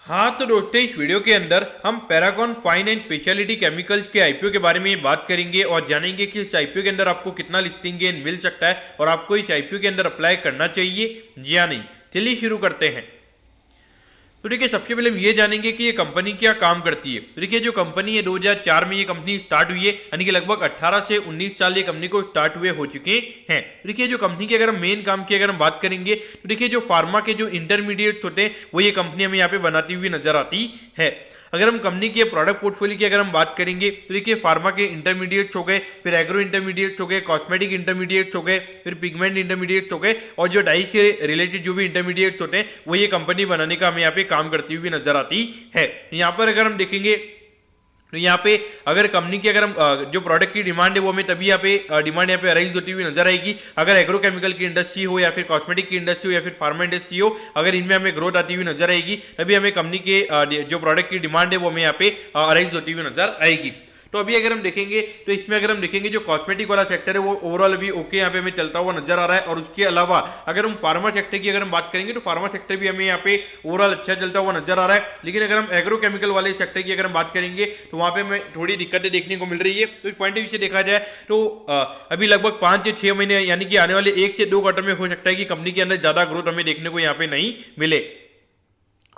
हाँ तो दोस्तों, इस वीडियो के अंदर हम Paragon fine and speciality chemicals के आईपीओ के बारे में बात करेंगे और जानेंगे कि इस आईपीओ के अंदर आपको कितना लिस्टिंग गेन मिल सकता है और आपको इस आईपीओ के अंदर अप्लाई करना चाहिए या नहीं। चलिए शुरू करते हैं। तो देखिए, सबसे पहले हम ये जानेंगे कि ये कंपनी क्या काम करती है। तो देखिए, जो कंपनी है 2004 में ये कंपनी स्टार्ट हुई है, यानी कि लगभग 18 से 19 साल ये कंपनी को स्टार्ट हुए हो चुके हैं। तो देखिए, जो कंपनी के अगर हम मेन काम की अगर हम बात करेंगे तो देखिए, जो फार्मा के जो इंटरमीडिएट्स होते हैं वो ये कंपनी हमें यहाँ पे बनाती हुई नजर आती है। अगर हम कंपनी के प्रोडक्ट पोर्टफोलियो की अगर हम बात करेंगे तो देखिए, फार्मा के इंटरमीडिएट्स हो गए, फिर एग्रो इंटरमीडिएट्स हो गए, कॉस्मेटिक इंटरमीडिएट्स हो गए, फिर पिगमेंट इंटरमीडिएट्स हो गए, और जो डाई से रिलेटेड जो भी इंटरमीडिएट्स होते हैं वो ये कंपनी बनाने का हमें यहाँ पे काम करती हुई नजर आती है। यहाँ पर अगर हम देखेंगे तो यहाँ पे अगर कंपनी की अगर हम जो प्रोडक्ट की डिमांड है वो हमें तभी यहाँ पे डिमांड यहाँ पे अराइज होती हुई नजर आएगी अगर एग्रोकेमिकल की इंडस्ट्री हो या फिर कॉस्मेटिक की इंडस्ट्री हो या फिर फार्मा इंडस्ट्री हो, अगर इनमें हमें ग्रोथ आती हुई नजर आएगी तभी हमें कंपनी के जो प्रोडक्ट की डिमांड है वो हमें यहाँ पे अराइज होती हुई नजर आएगी। तो अभी अगर हम देखेंगे तो इसमें अगर हम देखेंगे जो कॉस्मेटिक वाला सेक्टर है वो ओवरऑल अभी ओके यहाँ पे हमें चलता हुआ नजर आ रहा है। और उसके अलावा अगर हम फार्मा सेक्टर की अगर हम बात करेंगे तो फार्मा सेक्टर भी हमें यहाँ पे ओवरऑल अच्छा चलता हुआ नजर आ रहा है। लेकिन अगर हम एग्रोकेमिकल वाले सेक्टर की अगर हम बात करेंगे तो वहाँ पे हमें थोड़ी दिक्कतें देखने को मिल रही है। तो इस पॉइंट ऑफ व्यू से देखा जाए तो अभी लगभग 5 से 6 महीने यानी कि आने वाले 1 से 2 क्वार्टर में हो सकता है कि कंपनी के अंदर ज्यादा ग्रोथ हमें देखने को यहाँ पे नहीं मिले।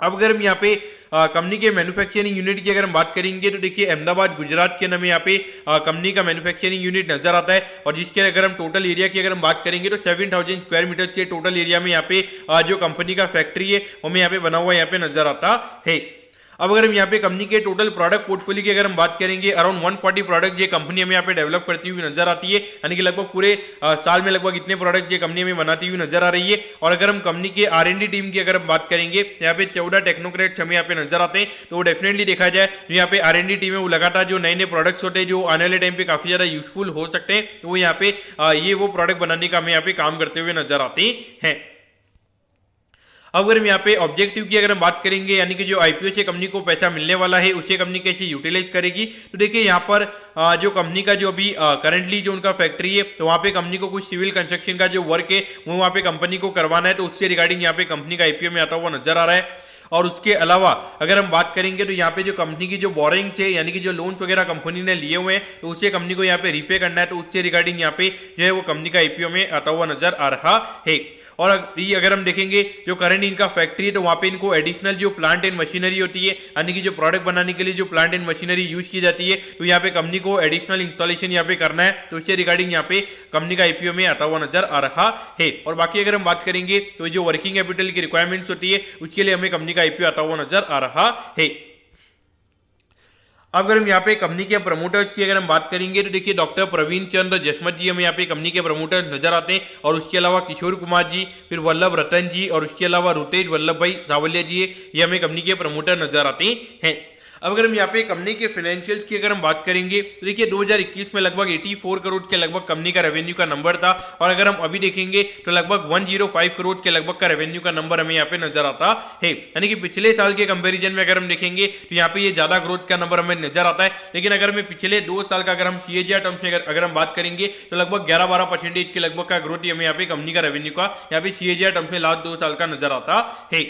अब अगर हम यहाँ पे कंपनी के मैन्युफैक्चरिंग यूनिट की अगर हम बात करेंगे तो देखिए, अहमदाबाद गुजरात के नाम यहाँ पे कंपनी का मैन्युफैक्चरिंग यूनिट नजर आता है। और जिसके अगर हम टोटल एरिया की अगर हम बात करेंगे तो 7000 स्क्वायर मीटर्स के टोटल एरिया में यहाँ पे जो कंपनी का फैक्ट्री है वो हमें यहाँ पे बना हुआ यहाँ पे नजर आता है। अब अगर हम यहाँ पे कंपनी के टोटल प्रोडक्ट पोर्टफोलियो की अगर हम बात करेंगे, अराउंड 140 प्रोडक्ट्स ये कंपनी हमें यहाँ पे डेवलप करती हुई नजर आती है, यानी कि लगभग पूरे साल में लगभग इतने प्रोडक्ट्स ये कंपनी हमें बनाती हुई नजर आ रही है। और अगर हम कंपनी के R&D टीम की अगर हम बात करेंगे, यहाँ पे 14 टेक्नोक्रेट्स हमें यहाँ पे नजर आते हैं। तो डेफिनेटली देखा जाए तो यहाँ पे R&D टीम है वो लगातार जो नए नए प्रोडक्ट्स होते हैं जो आने वाले टाइम पे काफी ज्यादा यूजफुल हो सकते हैं, तो वो यहाँ पे ये वो प्रोडक्ट बनाने का हमें यहाँ पे काम करते हुए नजर आते हैं। अब अगर हम यहाँ पे ऑब्जेक्टिव की अगर हम बात करेंगे, यानी कि जो आईपीओ से कंपनी को पैसा मिलने वाला है उसे कंपनी कैसे यूटिलाइज करेगी, तो देखिए यहाँ पर जो कंपनी का जो अभी करंटली जो उनका फैक्ट्री है तो वहाँ पे कंपनी को कुछ सिविल कंस्ट्रक्शन का जो वर्क है वो वहाँ पे कंपनी को करवाना है, तो उससे रिगार्डिंग यहाँ पे कंपनी का आईपीओ में आता हुआ नजर आ रहा है। और उसके अलावा अगर हम बात करेंगे तो यहाँ पे जो कंपनी की जो बोरिंग्स है, यानी कि जो लोन्स वगैरह कंपनी ने लिए हुए हैं तो उससे कंपनी को यहाँ पे रीपे करना है, तो उससे रिगार्डिंग यहाँ पे जो है वो कंपनी का आईपीओ में आता हुआ नजर आ रहा है। और अगर हम देखेंगे जो करंट इनका फैक्ट्री है तो वहाँ पे इनको एडिशनल जो प्लांट एंड मशीनरी होती है, यानी कि जो प्रोडक्ट बनाने के लिए जो प्लांट एंड मशीनरी यूज की जाती है, तो यहाँ पे कंपनी को एडिशनल इंस्टॉलेशन यहाँ पे करना है, तो उससे रिगार्डिंग यहाँ पे कंपनी का आईपीओ में आता हुआ नजर आ रहा है। और बाकी अगर हम बात करेंगे तो जो वर्किंग कैपिटल की रिक्वायरमेंट्स होती है उसके लिए हमें कंपनी का आईपीओ आता हुआ नजर आ रहा है। अब अगर हम यहाँ पे कंपनी के प्रमोटर्स की अगर हम बात करेंगे तो देखिए, डॉक्टर प्रवीण चंद्र जसमत जी हमें यहाँ पे कंपनी के प्रमोटर्स नजर आते हैं। और उसके अलावा किशोर कुमार जी, फिर वल्लभ रतन जी, और उसके अलावा रुतेज वल्लभ भाई सावलिया जी ये हमें कंपनी के प्रमोटर नजर आते हैं। अब अगर हम यहाँ पे कंपनी के फाइनेंशियल्स की अगर हम बात करेंगे तो देखिए, 2021 में लगभग 84 करोड़ के लगभग कंपनी का रेवेन्यू का नंबर था। और अगर हम अभी देखेंगे तो लगभग 105 करोड़ के लगभग का रेवेन्यू का नंबर हमें यहाँ पे नजर आता है, यानी कि पिछले साल के कंपेरिजन में अगर हम देखेंगे तो यहाँ पे ये ज्यादा ग्रोथ का नंबर हमें नजर आता है। लेकिन अगर हमें पिछले 2 साल का अगर हम CAGR टर्म्स में अगर हम बात करेंगे तो लगभग 11-12% के लगभग का ग्रोथ हमें यहाँ पे कंपनी का रेवेन्यू का यहाँ पे CAGR टर्म्स में लास्ट 2 साल का नजर आता है।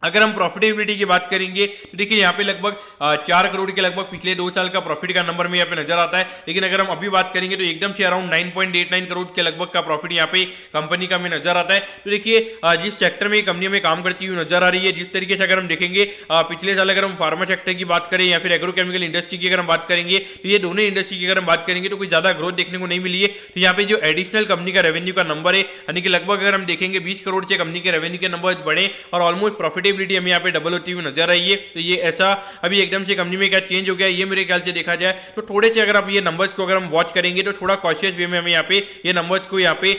अगर हम प्रॉफिटेबिलिटी की बात करेंगे तो देखिए, यहाँ पे लगभग 4 करोड़ के लगभग पिछले 2 साल का प्रॉफिट का नंबर में यहाँ पे नजर आता है। लेकिन अगर हम अभी बात करेंगे तो एकदम से अराउंड 9.89 करोड़ के लगभग का प्रॉफिट यहाँ पे कंपनी का हमें नजर आता है। तो देखिए, जिस सेक्टर में कंपनी में काम करती हुई नजर आ रही है, जिस तरीके से अगर हम देखेंगे पिछले साल अगर हम फार्मा सेक्टर की बात करें या फिर एग्रोकेमिकल इंडस्ट्री की अगर हम बात करेंगे तो ये दोनों इंडस्ट्री की अगर हम बात करेंगे तो कोई ज्यादा ग्रोथ देखने को नहीं मिली है। तो यहाँ पे जो एडिशनल कंपनी का रेवेन्यू का नंबर है, यानी कि लगभग अगर हम देखेंगे 20 करोड़ से कंपनी के रेवेन्यू के नंबर बढ़े और ऑलमोस्ट प्रॉफिटेबिलिटी हमें यहाँ पे डबल होती हुई नजर आई है। तो ये ऐसा अभी एकदम से कंपनी में क्या चेंज हो गया, ये मेरे ख्याल से देखा जाए तो थोड़े से अगर आप ये नंबर्स को अगर हम वॉच करेंगे तो थोड़ा कॉशियस वे में हमें यहाँ पे ये नंबर्स को यहाँ पे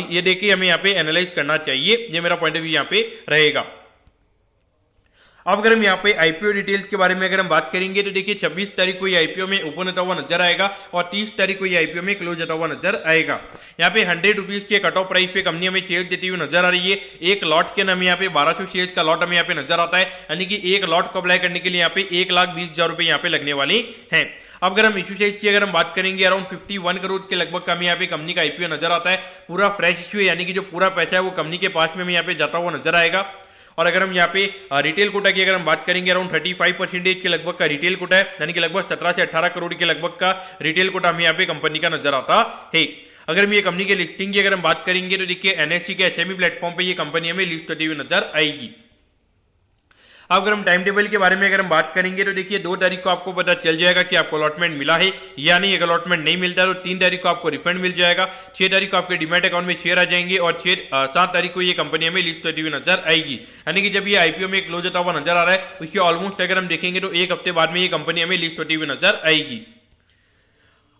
ये देखिए हमें यहाँ पे एनालाइज करना चाहिए। ये मेरा पॉइंट ऑफ व्यू यहाँ पे रहेगा। अब अगर हम यहाँ पे आईपीओ डिटेल्स के बारे में अगर हम बात करेंगे तो देखिए, 26 तारीख को ये आईपीओ में ओपन होता हुआ नजर आएगा और 30 तारीख को ये आईपीओ में क्लोज होता हुआ नजर आएगा। यहाँ पे 100 रुपीज के कट ऑफ प्राइस पे कंपनी हमें शेयर देती हुई नजर आ रही है। एक लॉट के नाम यहाँ पे 1200 शेयर का लॉट हमें यहाँ पे नजर आता है, यानी कि एक लॉट को अप्लाई करने के लिए यहाँ पे 1,20,000 रुपए यहाँ पे लगने वाले हैं। अब अगर हम इश्यू साइज की अगर हम बात करेंगे, अराउंड 51 करोड़ के लगभग का हमें यहाँ पे कंपनी का आईपीओ नजर आता है। पूरा फ्रेश इश्यू है, यानी कि जो पूरा पैसा है वो कंपनी के पास में हमें यहाँ पे जाता हुआ नजर आएगा। और अगर हम यहाँ पे रिटेल कोटा की अगर हम बात करेंगे अराउंड 35% के लगभग का रिटेल कोटा है, यानी कि लगभग 17 से 18 करोड़ के लगभग का रिटेल कोटा हमें यहाँ पे कंपनी का नजर आता है। अगर हम ये कंपनी के लिस्टिंग की अगर हम बात करेंगे तो देखिए एनएससी के एसएमई प्लेटफॉर्म पे ये कंपनी हमें लिस्ट होती हुई नजर आएगी। अब अगर हम टाइम टेबल के बारे में अगर हम बात करेंगे तो देखिए 2 तारीख को आपको पता चल जाएगा कि आपको अलॉटमेंट मिला है या नहीं। अगर अलॉटमेंट नहीं मिलता है तो 3 तारीख को आपको रिफंड मिल जाएगा, 6 तारीख को आपके डीमैट अकाउंट में शेयर आ जाएंगे और 7 तारीख को ये कंपनी हमें लिस्ट होती हुई नजर आएगी। यानी कि जब ये आईपीओ में क्लोज होता हुआ नजर आ रहा है उसके ऑलमोस्ट अगर हम देखेंगे तो 1 हफ्ते बाद में ये कंपनी हमें लिस्ट होती हुई नजर आएगी।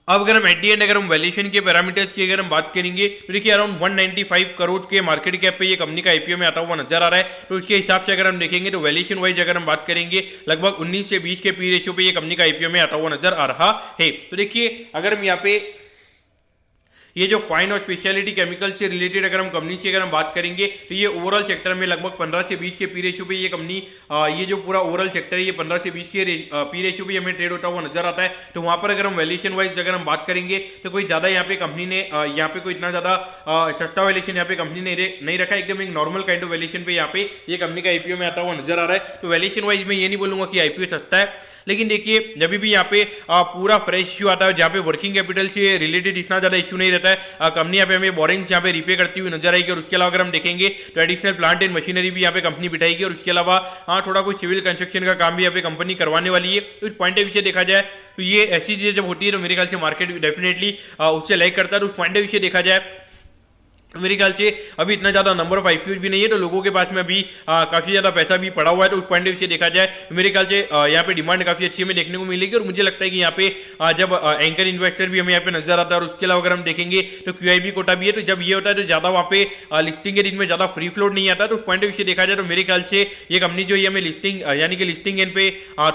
अब अगर हम एट दी एंड अगर हम वैल्यूएशन के पैरामीटर्स की अगर हम बात करेंगे तो देखिए अराउंड 195 करोड़ के मार्केट कैप पे ये कंपनी का आईपीओ में आता हुआ नजर आ रहा है। तो उसके हिसाब से अगर हम देखेंगे तो वैल्यूएशन वाइज अगर हम बात करेंगे लगभग 19 से 20 के पी रेशियो पे ये कंपनी का आईपीओ में आता हुआ नजर आ रहा है। तो देखिए अगर हम यहाँ पे ये जो फाइन और स्पेशलिटी केमिकल से रिलेटेड अगर हम कंपनी की अगर हम बात करेंगे तो ये ओवरऑल सेक्टर में लगभग 15 से 20 के पी रेशियो पे ये कंपनी ये जो पूरा ओवरऑल सेक्टर है ये 15 से 20 के पी रेशियो पे हमें ट्रेड होता हुआ नजर आता है। तो वहां पर अगर हम वैल्यूएशन वाइज अगर हम बात करेंगे तो कोई ज्यादा यहाँ पे कंपनी ने यहाँ पे कोई इतना ज्यादा सस्ता वैल्यूएशन यहाँ पे कंपनी ने नहीं रखा, एकदम एक नॉर्मल काइंड ऑफ वैल्यूएशन पे यहाँ पे ये कंपनी का आईपीओ में आता हुआ नजर आ रहा है। तो वैल्यूएशन वाइज मैं ये नहीं बोलूंगा कि आईपीओ सस्ता है, लेकिन देखिए जब भी यहाँ पे पूरा फ्रेश इश्यू आता है जहाँ पे वर्किंग कैपिटल से रिलेटेड इतना ज्यादा इश्यू नहीं रहता है, कंपनी यहाँ पे हमें बोरिंग्स यहाँ पे रिपे करती हुई नजर आएगी। और उसके अलावा अगर हम देखेंगे तो एडिशनल प्लांट एंड मशीनरी भी यहाँ पे कंपनी बिठाएगी और उसके अलावा थोड़ा कुछ सिविल कंस्ट्रक्शन का काम भी यहाँ पे कंपनी करवाने वाली है। तो इस पॉइंट ऑफ व्यू से देखा जाए तो ये ऐसी चीजें जब होती है तो मेरे ख्याल से मार्केट डेफिनेटली उससे लाइक करता है। तो उस पॉइंट ऑफ व्यू से देखा जाए मेरे ख्याल से अभी इतना ज्यादा नंबर ऑफ आईपीओ भी नहीं है, तो लोगों के पास में अभी काफी ज्यादा पैसा भी पड़ा हुआ है। तो उस पॉइंट ऑफ व्यू से देखा जाए तो मेरे ख्याल से यहाँ पे डिमांड काफी अच्छी हमें देखने को मिलेगी। और मुझे लगता है कि यहाँ पे जब एंकर इन्वेस्टर भी हमें यहाँ पे नजर आता है और उसके अलावा अगर हम देखेंगे तो क्यूआईबी कोटा भी है। तो जब ये होता है तो ज्यादा वहाँ पे लिस्टिंग के दिन में ज्यादा फ्री फ्लोट नहीं आता। तो उस पॉइंट ऑफ व्यू से देखा जाए तो मेरे ख्याल से ये कंपनी जो है हमें लिस्टिंग यानी कि लिस्टिंग एंड पे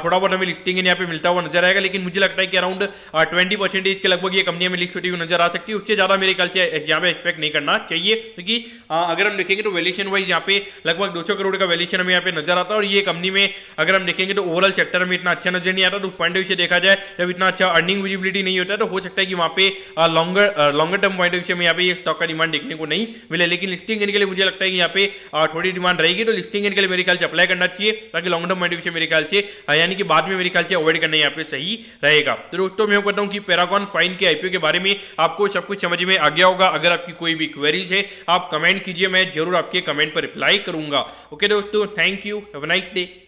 थोड़ा बहुत हमें लिस्टिंग एंड यहाँ पे मिलता हुआ नजर आएगा, लेकिन मुझे लगता है कि अराउंड 20% के लगभग ये कंपनी हमें लिस्ट होती हुई नजर आ सकती है। उससे ज्यादा मेरे ख्याल से यहाँ पे एक्सपेक्ट नहीं करना चाहिए, क्योंकि अगर हम देखेंगे तो वैल्यूएशन वाइज यहाँ पे लगभग 200 करोड़ का वैल्यूएशन हमें यहाँ पे नजर आता है। और ये कंपनी में अगर हम देखेंगे तो ओवरऑल सेक्टर में इतना अच्छा नजर नहीं आता। तो पॉइंट ऑफ व्यू से देखा जाए जब इतना अच्छा अर्निंग विजिबिलिटी नहीं होता है तो हो सकता है कि वहाँ पे longer term point of view से यहाँ पे ये स्टॉक का डिमांड देखने को नहीं मिले। लेकिन लिस्टिंग के लिए मुझे लगता है कि यहाँ पे थोड़ी डिमांड रहेगी, तो लिस्टिंग के लिए मेरे ख्याल से अप्लाई करना चाहिए, ताकि long term point of view से मेरे ख्याल से यानी कि बाद में मेरे ख्याल से अवॉइड करना यहाँ पे सही रहेगा। तो दोस्तों मैं कहता हूँ कि पैरागॉन फाइन के आईपीओ के बारे में आपको सब कुछ समझ में आ गया होगा। अगर आपकी कोई भी क्वेरीज है आप कमेंट कीजिए, मैं जरूर आपके कमेंट पर रिप्लाई करूंगा। ओके दोस्तों, thank you, have a nice day.